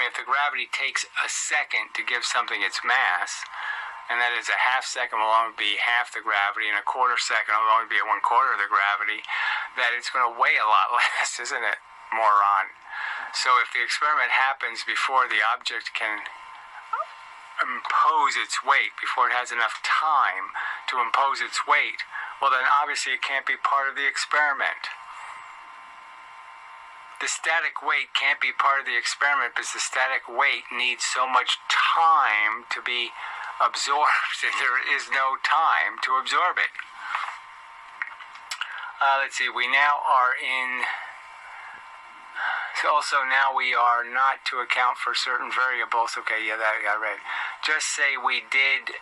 if the gravity takes a second to give something its mass, and that is a half second will only be half the gravity, and a quarter second will only be 1/4 of the gravity, that it's going to weigh a lot less, isn't it, moron? So if the experiment happens before the object can impose its weight, before it has enough time to impose its weight, well then obviously it can't be part of the experiment. The static weight can't be part of the experiment because the static weight needs so much time to be absorbed, and there is no time to absorb it. Let's see, we now are in... Also, now we are not to account for certain variables. Okay, yeah, that I got right. Just say we did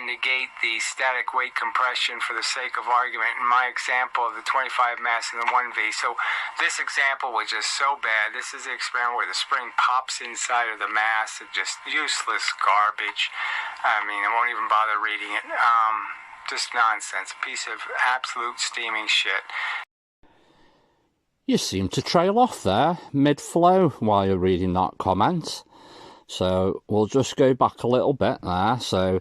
negate the static weight compression for the sake of argument in my example of the 25 mass and the 1V. So this example was just so bad. This is the experiment where the spring pops inside of the mass. It's just useless garbage. I mean, I won't even bother reading it. Just nonsense. A piece of absolute steaming shit. You seem to trail off there mid-flow while you're reading that comment. So we'll just go back a little bit there. So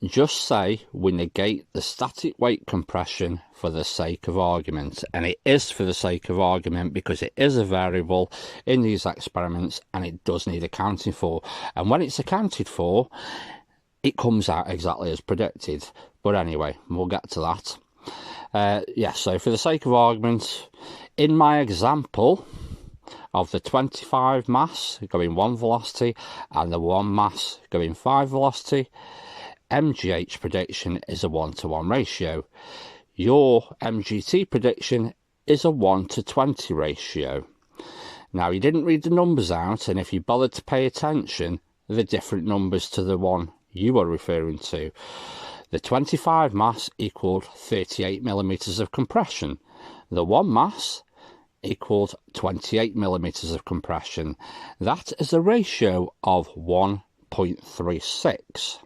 just say we negate the static weight compression for the sake of argument. And it is for the sake of argument because it is a variable in these experiments and it does need accounting for. And when it's accounted for, it comes out exactly as predicted. But anyway, we'll get to that. Yeah, so for the sake of argument, in my example of the 25 mass going 1 velocity and the 1 mass going 5 velocity, MGH prediction is a 1-to-1 ratio. Your MGT prediction is a 1-to-20 ratio. Now, you didn't read the numbers out, and if you bothered to pay attention, they're different numbers to the one you are referring to. The 25 mass equaled 38 millimeters of compression. The 1 mass equaled 28 millimeters of compression. That is a ratio of 1.36.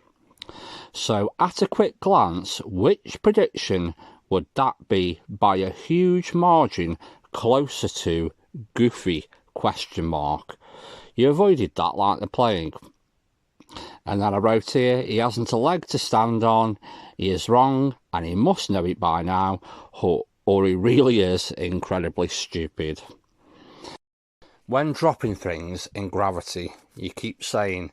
So at a quick glance, which prediction would that be by a huge margin closer to goofy question mark? You avoided that like the plague. And then I wrote here, he hasn't a leg to stand on, he is wrong, and he must know it by now, or he really is incredibly stupid. When dropping things in gravity, you keep saying,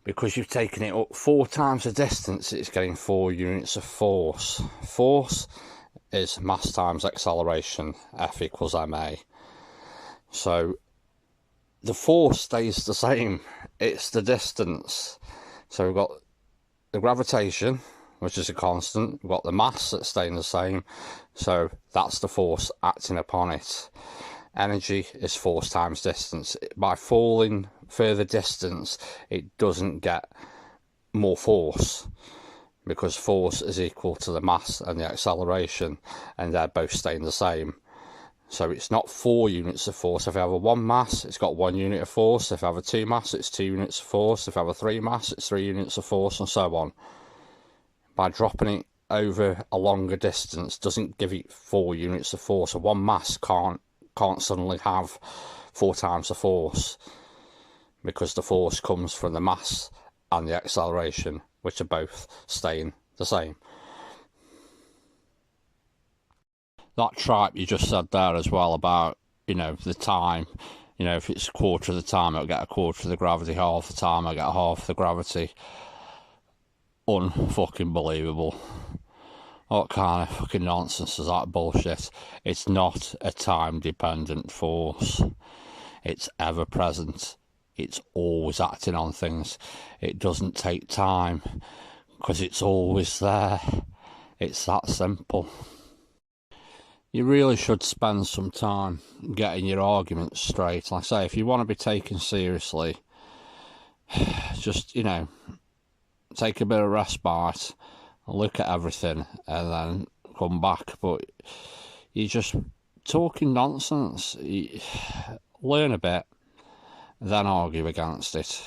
because you've taken it up 4 times the distance, it's getting 4 units of force. Force is mass times acceleration, F equals ma. So the force stays the same, it's the distance. So we've got the gravitation, which is a constant, we've got the mass that's staying the same, so that's the force acting upon it. Energy is force times distance. By falling further distance, it doesn't get more force, because force is equal to the mass and the acceleration, and they're both staying the same. So it's not 4 units of force. If I have a 1 mass, it's got 1 unit of force. If I have a 2 mass, it's 2 units of force. If I have a 3 mass, it's 3 units of force, and so on. By dropping it over a longer distance doesn't give it 4 units of force. A 1 mass can't suddenly have 4 times the force, because the force comes from the mass and the acceleration, which are both staying the same. That tripe you just said there as well about, the time, if it's a quarter of the time, it'll get a quarter of the gravity, half the time I get half the gravity. Unfucking believable. What kind of fucking nonsense is that bullshit? It's not a time dependent force. It's ever present. It's always acting on things. It doesn't take time because it's always there. It's that simple. You really should spend some time getting your arguments straight. Like I say, if you want to be taken seriously, just, take a bit of respite, look at everything, and then come back. But you're just talking nonsense. Learn a bit, then argue against it.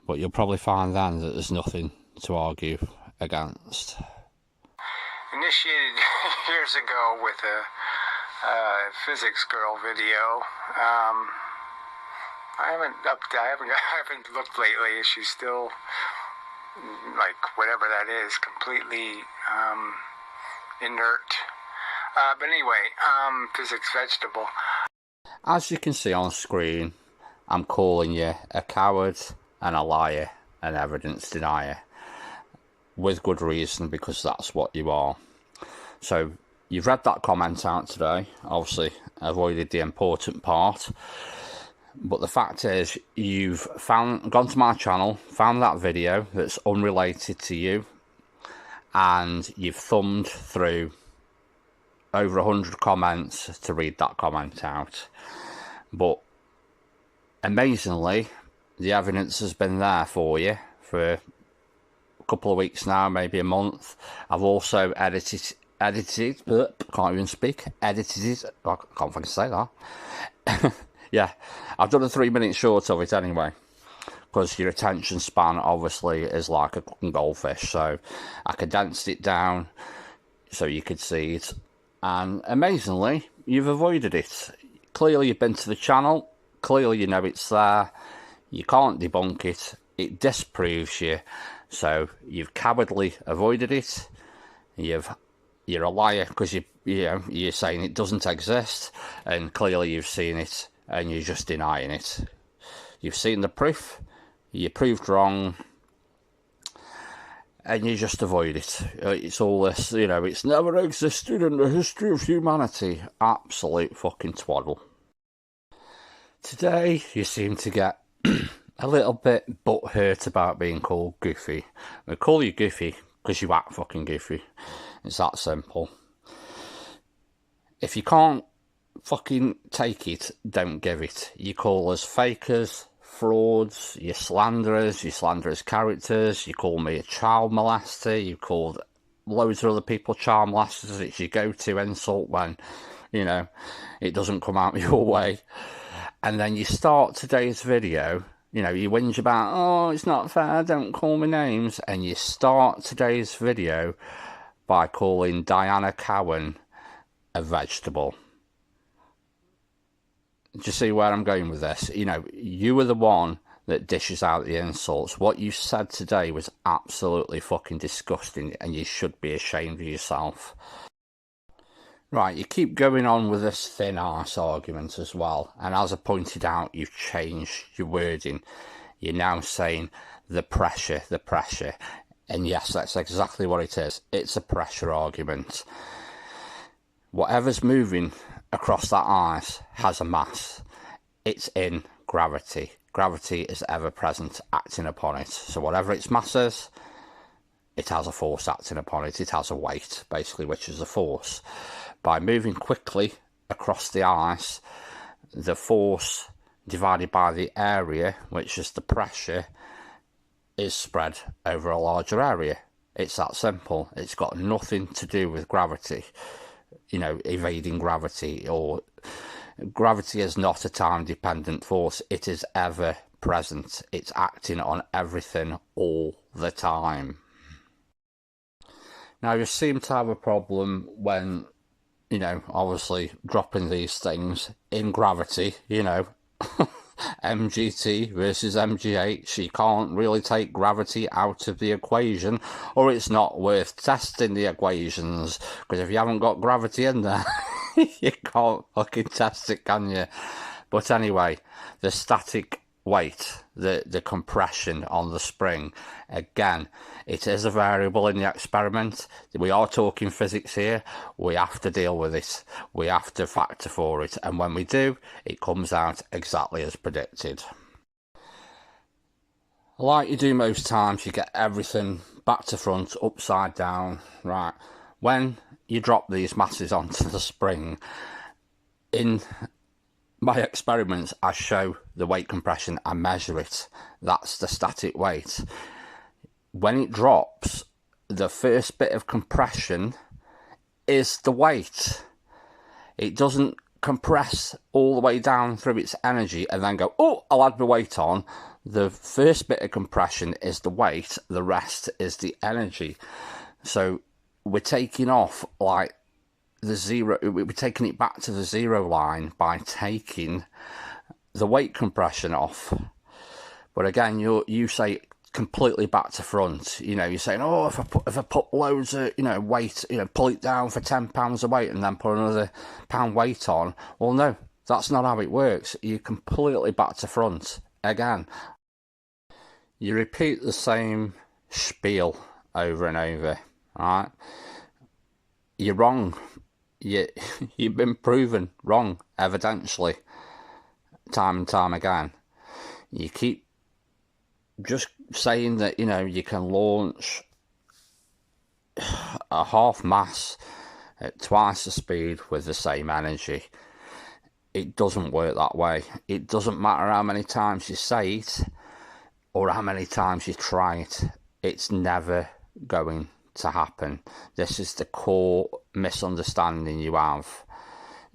But you'll probably find then that there's nothing to argue against. Initiated years ago with a physics girl video. I haven't looked lately. Is she still, like, whatever that is, completely inert? But anyway, physics vegetable. As you can see on screen, I'm calling you a coward and a liar, an evidence denier, with good reason, because that's what you are. So you've read that comment out today, obviously avoided the important part, but the fact is you've gone to my channel, found that video that's unrelated to you, and you've thumbed through over 100 comments to read that comment out. But amazingly, the evidence has been there for you for a couple of weeks now, maybe a month. I've also edited it, can't even speak, edited it, I can't fucking say that. Yeah, I've done a 3-minute short of it anyway, because your attention span obviously is like a fucking goldfish, so I condensed it down so you could see it, and amazingly, you've avoided it. Clearly you've been to the channel, clearly you know it's there, you can't debunk it, it disproves you, so you've cowardly avoided it. You're a liar because you're saying it doesn't exist, and clearly you've seen it and you're just denying it. You've seen the proof, you proved wrong, and you just avoid it. It's all this, it's never existed in the history of humanity. Absolute fucking twaddle. Today you seem to get a little bit butthurt about being called goofy. I call you goofy because you act fucking goofy. It's that simple. If you can't fucking take it, don't give it. You call us fakers, frauds, you slanderous characters, you call me a child molester, you called loads of other people child molesters. It's your go-to insult when, it doesn't come out your way. And then you start today's video, you whinge about, oh, it's not fair, don't call me names, and you start today's video by calling Diana Cowan a vegetable. Do you see where I'm going with this? You were the one that dishes out the insults. What you said today was absolutely fucking disgusting, and you should be ashamed of yourself. Right, you keep going on with this thin arse argument as well, and as I pointed out, you've changed your wording. You're now saying the pressure, and yes, that's exactly what it is. It's a pressure argument. Whatever's moving across that ice has a mass. It's in gravity. Gravity is ever present, acting upon it. So whatever its mass is, it has a force acting upon it. It has a weight, basically, which is a force. By moving quickly across the ice, the force divided by the area, which is the pressure, is spread over a larger area. It's that simple. It's got nothing to do with gravity, evading gravity, or gravity is not a time-dependent force. It is ever present. It's acting on everything all the time. Now, you seem to have a problem when, obviously dropping these things in gravity, MGT versus MGH, you can't really take gravity out of the equation, or it's not worth testing the equations, because if you haven't got gravity in there, you can't fucking test it, can you? But anyway, the static weight, the compression on the spring, again, it is a variable in the experiment. We are talking physics here. We have to deal with it. We have to factor for it, and when we do, it comes out exactly as predicted. Like you do most times, you get everything back to front, upside down. Right, when you drop these masses onto the spring, in my experiments, I show the weight compression, I measure it. That's the static weight. When it drops, the first bit of compression is the weight. It doesn't compress all the way down through its energy and then go, oh, I'll add my weight on. The first bit of compression is the weight, the rest is the energy. So we're taking off like the zero, we're taking it back to the zero line by taking the weight compression off. But again, you say completely back to front. You know, you're saying, oh, if I put loads of, you know, weight, you know, pull it down for 10 pounds of weight and then put another pound weight on. Well, no, that's not how it works. You're completely back to front. Again, you repeat the same spiel over and over, right? You're wrong. You've been proven wrong, evidentially, time and time again. You keep just saying that, you know, you can launch a half mass at twice the speed with the same energy. It doesn't work that way. It doesn't matter how many times you say it or how many times you try it. It's never going to happen. This is the core misunderstanding you have.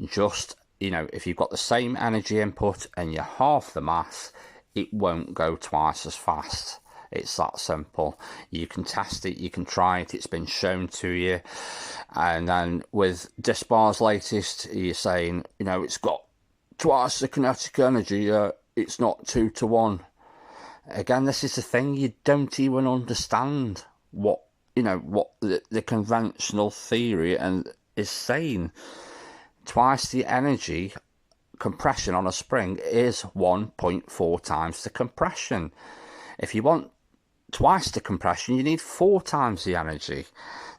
Just, you know, if you've got the same energy input and you're half the mass, it won't go twice as fast. It's that simple. You can test it, you can try it, it's been shown to you. And then with Disbar's latest, you're saying, you know, it's got twice the kinetic energy, it's not 2 to 1. Again, this is the thing, you don't even understand what, you know, what the conventional theory and is saying. Twice the energy compression on a spring is 1.4 times the compression. If you want twice the compression, you need 4 times the energy.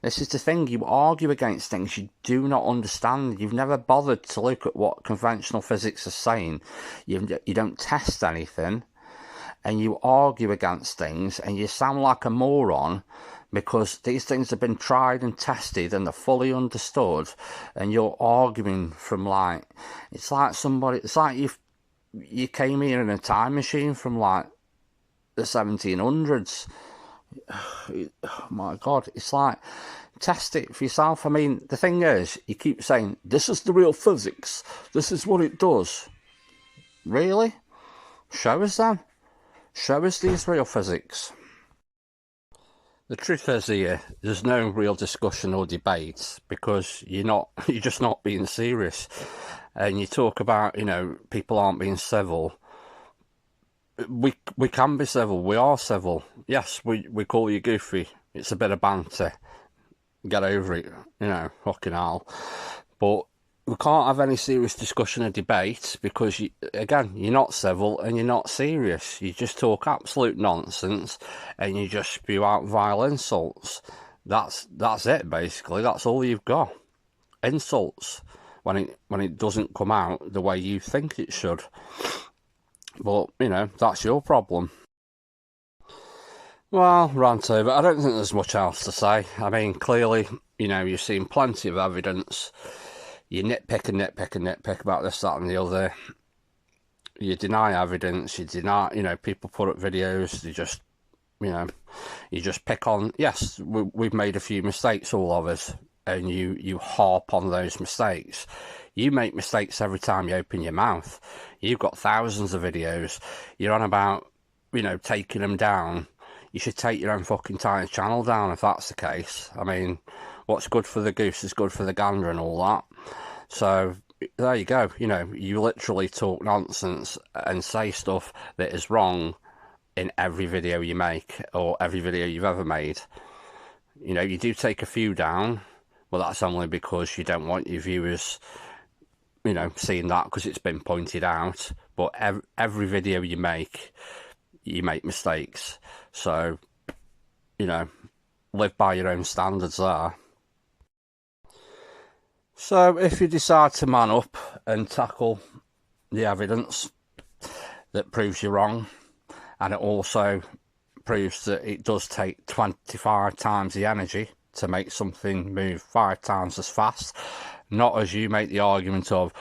This is the thing, you argue against things you do not understand. You've never bothered to look at what conventional physics is saying. You don't test anything, and you argue against things, and you sound like a moron, because these things have been tried and tested and they're fully understood, and you're arguing from, like, it's like you came here in a time machine from like the 1700s. Oh my God, it's like, test it for yourself. I mean, the thing is, you keep saying, this is the real physics, this is what it does. Really? Show us then. Show us these real physics. The truth is here, there's no real discussion or debate, because you're just not being serious. And you talk about, you know, people aren't being civil. We can be civil, we are civil. Yes, we call you goofy, it's a bit of banter. Get over it, you know, fucking hell. But we can't have any serious discussion or debate, because again, you're not civil and you're not serious. You just talk absolute nonsense and you just spew out vile insults. That's it, basically. That's all you've got. Insults when it doesn't come out the way you think it should. But, you know, that's your problem. Well, rant over. I don't think there's much else to say. I mean, clearly, you know, you've seen plenty of evidence. You nitpick about this, that and the other. You deny evidence, you deny, you know, people put up videos, you just, you know, you just pick on, yes, we've made a few mistakes, all of us, and you harp on those mistakes. You make mistakes every time you open your mouth. You've got thousands of videos, you're on about, you know, taking them down. You should take your own fucking tiny channel down if that's the case. I mean, what's good for the goose is good for the gander and all that. So there you go. You know, you literally talk nonsense and say stuff that is wrong in every video you make, or every video you've ever made. You know, you do take a few down, well, that's only because you don't want your viewers, you know, seeing that, because it's been pointed out. But every video you make mistakes. So, you know, live by your own standards there. So if you decide to man up and tackle the evidence that proves you wrong, and it also proves that it does take 25 times the energy to make something move 5 times as fast, not as you make the argument of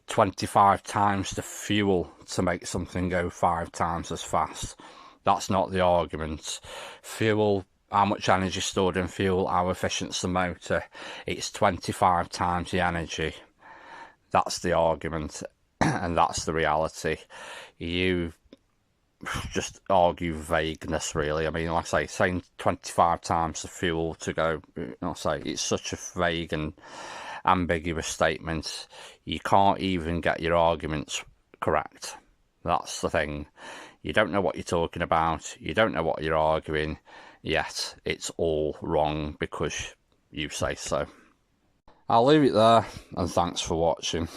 25 times the fuel to make something go 5 times as fast. That's not the argument. Fuel, how much energy stored in fuel, how efficient's the motor, it's 25 times the energy. That's the argument, and that's the reality. You just argue vagueness, really. I mean, like I say, saying 25 times the fuel to go, I'll say, it's such a vague and ambiguous statement. You can't even get your arguments correct. That's the thing. You don't know what you're talking about, you don't know what you're arguing, yet it's all wrong because you say so. I'll leave it there, and thanks for watching.